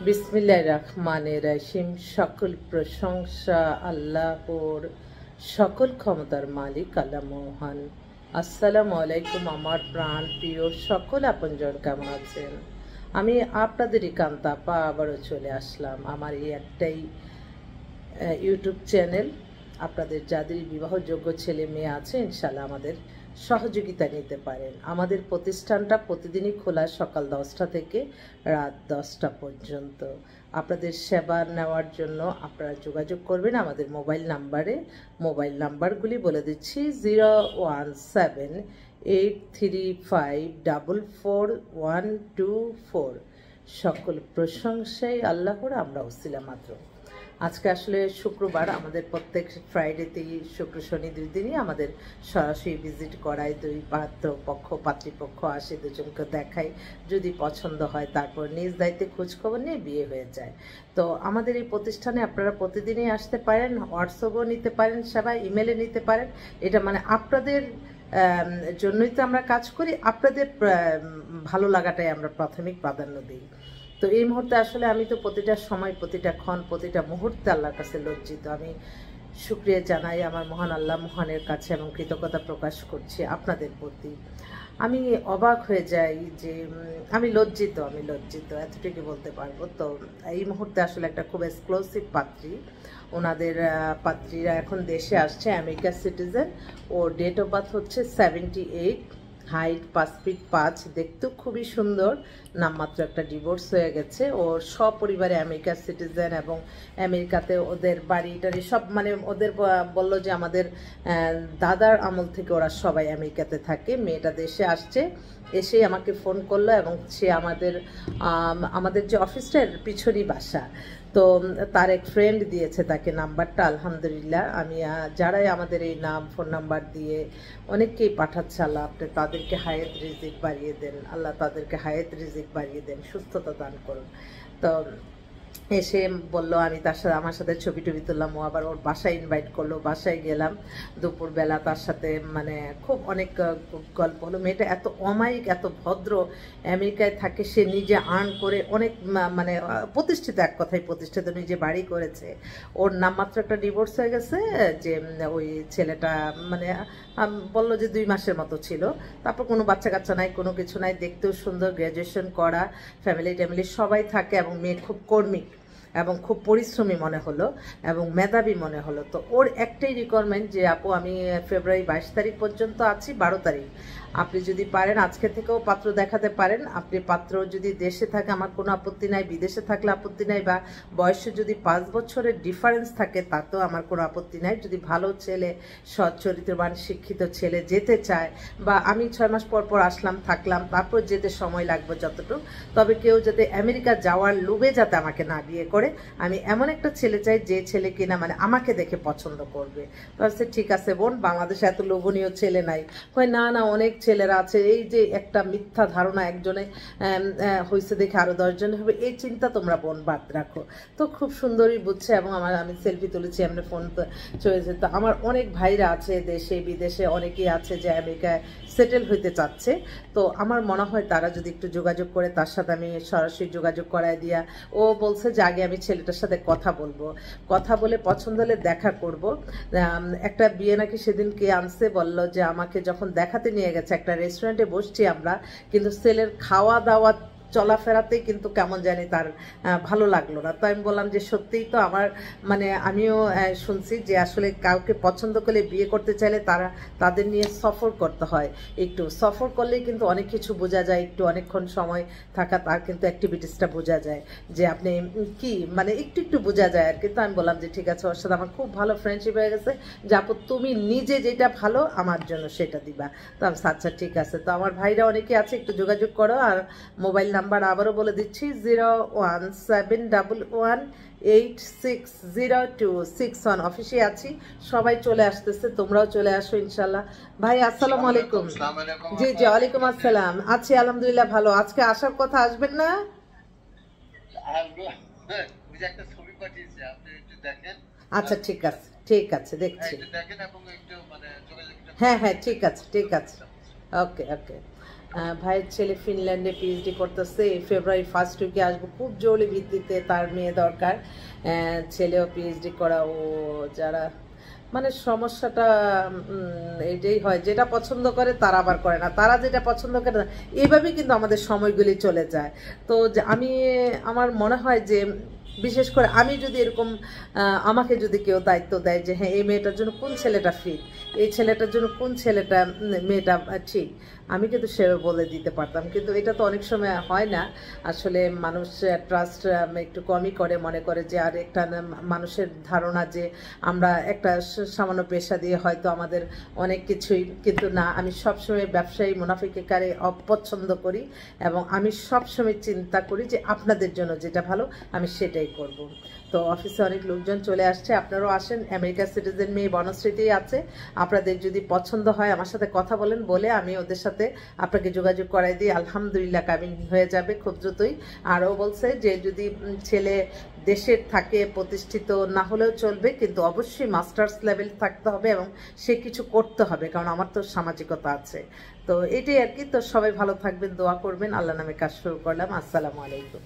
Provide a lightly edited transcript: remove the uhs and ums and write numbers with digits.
বিসমিল্লাহির রহমানির রহিম। সকল প্রশংসা আল্লাহর, সকল ক্ষমতার মালিক আল্লাহ মহান। আসসালামু আলাইকুম আমার প্রাণ প্রিয় সকল আপনজন, কেমন আছেন? আমি আপনাদেরই কান্তা আপা আবারও চলে আসলাম। আমার এই একটাই ইউটিউব চ্যানেল। আপনাদের যাদের বিবাহযোগ্য ছেলে মেয়ে আছে, ইনশাল্লাহ আমাদের সহযোগিতা নিতে পারেন। আমাদের প্রতিষ্ঠানটা প্রতিদিনই খোলা, সকাল 10টা থেকে রাত 10টা পর্যন্ত। আপনাদের সেবা নেওয়ার জন্য আপনারা যোগাযোগ করবেন আমাদের মোবাইল নাম্বারে। মোবাইল নাম্বারগুলি বলে দিচ্ছি: 01783544124। সকল প্রশংসাই আল্লাহর, আমরা ওসিলা মাত্র। আজকে আসলে শুক্রবার, আমাদের প্রত্যেক ফ্রাইডেতেই শুক্র শনি 2 দিনই আমাদের সরাসরি ভিজিট করায়। দুই পাত্রপক্ষ আসে, দুজনকে দেখায়, যদি পছন্দ হয় তারপর নিজ দায়িত্বে খোঁজখবর নিয়ে বিয়ে হয়ে যায়। তো আমাদের এই প্রতিষ্ঠানে আপনারা প্রতিদিনই আসতে পারেন, হোয়াটসঅ্যাপও নিতে পারেন, সবাই ইমেলে নিতে পারেন। এটা মানে আপনাদের জন্যই তো আমরা কাজ করি, আপনাদের ভালো লাগাটাই আমরা প্রাথমিক প্রাধান্য দিই। তো এই মুহূর্তে আসলে আমি তো প্রতিটা সময়, প্রতিটা ক্ষণ, প্রতিটা মুহূর্তে আল্লাহর কাছে লজ্জিত। আমি শুকরিয়া জানাই আমার মহান আল্লাহ মহানের কাছে এবং কৃতজ্ঞতা প্রকাশ করছি আপনাদের প্রতি। আমি অবাক হয়ে যাই যে আমি লজ্জিত, এতটুকু বলতে পারবো। তো এই মুহূর্তে আসলে একটা খুব এক্সক্লুসিভ পাত্রী, ওনাদের পাত্রীরা এখন দেশে আসছে, আমেরিকার সিটিজেন। ওর ডেট অফ বার্থ হচ্ছে 78, হাইট 5 ফিট 5, দেখতেও খুবই সুন্দর। নামমাত্র একটা ডিভোর্স হয়ে গেছে। ওর সপরিবারে আমেরিকার সিটিজেন এবং আমেরিকাতে ওদের বাড়িটারি সব, মানে ওদের বললো যে আমাদের দাদার আমল থেকে ওরা সবাই আমেরিকাতে থাকে। মেয়েটা দেশে আসছে, এসেই আমাকে ফোন করলো এবং সে আমাদের যে অফিসটার পিছনই বাসা। তো তার এক ফ্রেন্ড দিয়েছে তাকে নাম্বারটা। আলহামদুলিল্লাহ, আমি যারাই আমাদের এই নাম ফোন নাম্বার দিয়ে অনেককেই পাঠাচ্ছে, আল্লাহ আপনি তাদেরকে হায়াত রিজিক বাড়িয়ে দেন, আল্লাহ তাদেরকে হায়াত রিজিক বাড়িয়ে দেন, সুস্থতা দান করুন। তো এসে বললো, আমি তার সাথে, আমার সাথে ছবি টবি তুললাম। ও আবার ওর বাসায় ইনভাইট করলো, বাসায় গেলাম দুপুরবেলা। তার সাথে মানে খুব অনেক গল্প হলো। মেয়েটা এত অমায়িক, এত ভদ্র, আমেরিকায় থাকে, সে নিজে আর্ন করে অনেক মানে প্রতিষ্ঠিত, এক কথায় প্রতিষ্ঠিত, নিজে বাড়ি করেছে। ওর নামমাত্র একটা ডিভোর্স হয়ে গেছে, যে ওই ছেলেটা মানে বললো যে 2 মাসের মতো ছিল। তারপর কোনো বাচ্চা কাচ্চা নাই, কোনো কিছু নাই, দেখতেও সুন্দর, গ্র্যাজুয়েশন করা, ফ্যামিলি সবাই থাকে এবং মেয়ে খুব কর্মিক এবং খুব পরিশ্রমী মনে হলো এবং মেধাবী মনে হলো। তো ওর একটাই রিকোয়ারমেন্ট যে আপু, আমি ফেব্রুয়ারি 22 তারিখ পর্যন্ত আছি, 12 তারিখ আপনি যদি পারেন আজকে থেকেও পাত্র দেখাতে পারেন। আপনি পাত্র যদি দেশে থাকে আমার কোনো আপত্তি নাই, বিদেশে থাকলে আপত্তি নাই, বা বয়সে যদি 5 বছরের ডিফারেন্স থাকে তাতেও আমার কোনো আপত্তি নাই। যদি ভালো ছেলে, সৎ চরিত্রবান শিক্ষিত ছেলে যেতে চায়, বা আমি 6 মাস পর পর আসলাম, থাকলাম, তারপর যেতে সময় লাগবে যতটুকু, তবে কেউ যাতে আমেরিকা যাওয়ার লোভে যাতে আমাকে না বিয়ে করে। আমি এমন একটা ছেলে চাই যে ছেলে কিনা মানে আমাকে দেখে পছন্দ করবে। বলছে ঠিক আছে বোন, বাংলাদেশে এত লোভনীয় ছেলে নাই। হয় না, না অনেক ছেলেরা আছে, এই যে একটা মিথ্যা ধারণা একজনে হয়েছে দেখে আরো 10 জন হবে, এই চিন্তা তোমরা বোন বাদ রাখো। তো খুব সুন্দরই বুঝছে এবং আমি সেলফি তুলেছি, আমরা ফোন চলেছে। তো আমার অনেক ভাইরা আছে দেশে বিদেশে, অনেকেই আছে যে আমেরিকায় সেটেল হইতে চাচ্ছে। তো আমার মনে হয় তারা যদি একটু যোগাযোগ করে, তার সাথে আমি সরাসরি যোগাযোগ করায় দিয়া, ও বলছে যে আগে আমি ছেলেটার সাথে কথা বলবো, কথা বলে পছন্দ হলে দেখা করব। একটা বিয়ে নাকি সেদিন কে আনছে, বলল যে আমাকে যখন দেখাতে নিয়ে গেছে, একটা রেস্টুরেন্টে বসছি আমরা, কিন্তু ছেলের খাওয়া দাওয়া চলাফেরাতেই কিন্তু কেমন জানি তার ভালো লাগলো না। তো আমি বললাম যে সত্যিই তো আমার মানে আমিও শুনছি যে আসলে কাউকে পছন্দ করলে, বিয়ে করতে চাইলে তাদের নিয়ে সফর করতে হয়। একটু সফর করলেই কিন্তু অনেক কিছু বোঝা যায়, একটু অনেকক্ষণ সময় থাকা, তার কিন্তু অ্যাক্টিভিটিসটা বোঝা যায় যে আপনি কি মানে একটু বোঝা যায় আর কি। তো আমি বললাম যে ঠিক আছে, ওর সাথে আমার খুব ভালো ফ্রেন্ডশিপ হয়ে গেছে, যে আপু তুমি নিজে যেটা ভালো আমার জন্য সেটা দিবা। তো আমি আচ্ছা ঠিক আছে। তো আমার ভাইরা অনেকে আছে, একটু যোগাযোগ করো। আর মোবাইল নাম্বার আবারও বলে দিচ্ছি: 01711860261। অফিসে আছি, সবাই চলে আসতেছে, তোমরাও চলে আসো ইনশাল্লাহ। ভাই আসসালামু আলাইকুম। জি জি, ওয়ালাইকুম আসসালাম। আছি আলহামদুলিল্লাহ ভালো। আজকে আসার কথা, আসবেন না? আচ্ছা ঠিক আছে, ঠিক আছে, দেখছি। হ্যাঁ হ্যাঁ, ঠিক আছে, ঠিক আছে। ওকে ওকে। ভাইয়ের ছেলে ফিনল্যান্ডে পিএইচডি করতেছে, এই ফেব্রুয়ারি ফার্স্ট উইকে আসবো, খুব জরুরি ভিত্তিতে তার মেয়ে দরকার, ছেলেও পিএইচডি করা। ও যারা মানে সমস্যাটা এটাই হয়, যেটা পছন্দ করে তারা আবার করে না, তারা যেটা পছন্দ করে না, এইভাবেই কিন্তু আমাদের সময়গুলি চলে যায়। তো আমি আমার মনে হয় যে বিশেষ করে আমি যদি এরকম আমাকে যদি কেউ দায়িত্ব দেয় যে হ্যাঁ এই মেয়েটার জন্য কোন ছেলেটা ফিট, এই ছেলেটার জন্য কোন ছেলেটা মেয়েটা ঠিক, আমি কিন্তু সেভাবে বলে দিতে পারতাম। কিন্তু এটা তো অনেক সময় হয় না, আসলে মানুষ ট্রাস্ট একটু কমই করে, মনে করে যে আর একটা মানুষের ধারণা যে আমরা একটা সামান্য পেশা দিয়ে হয়তো আমাদের অনেক কিছুই, কিন্তু না, আমি সবসময় ব্যবসায়ী মুনাফিকারে অপছন্দ করি এবং আমি সবসময় চিন্তা করি যে আপনাদের জন্য যেটা ভালো আমি সেটাই করব। তো অফিসে অনেক লোকজন চলে আসছে, আপনারাও আসেন, আমেরিকার সিটিজেন মেয়ে বনশ্রীতেই আছে, আপনাদের যদি পছন্দ হয় আমার সাথে কথা বলেন, বলে আমি ওদের সাথে আপনাকে যোগাযোগ করাই দিই, আলহামদুলিল্লাহ কাবিন হয়ে যাবে খুব দ্রুতই। আরও বলছে যে যদি ছেলে দেশের থাকে প্রতিষ্ঠিত না হলেও চলবে, কিন্তু অবশ্যই মাস্টার্স লেভেল থাকতে হবে এবং সে কিছু করতে হবে, কারণ আমার তো সামাজিকতা আছে। তো এটাই আর কি। তো সবাই ভালো থাকবেন, দোয়া করবেন, আল্লাহ নামে কাজ শুরু করলাম। আসসালামু আলাইকুম।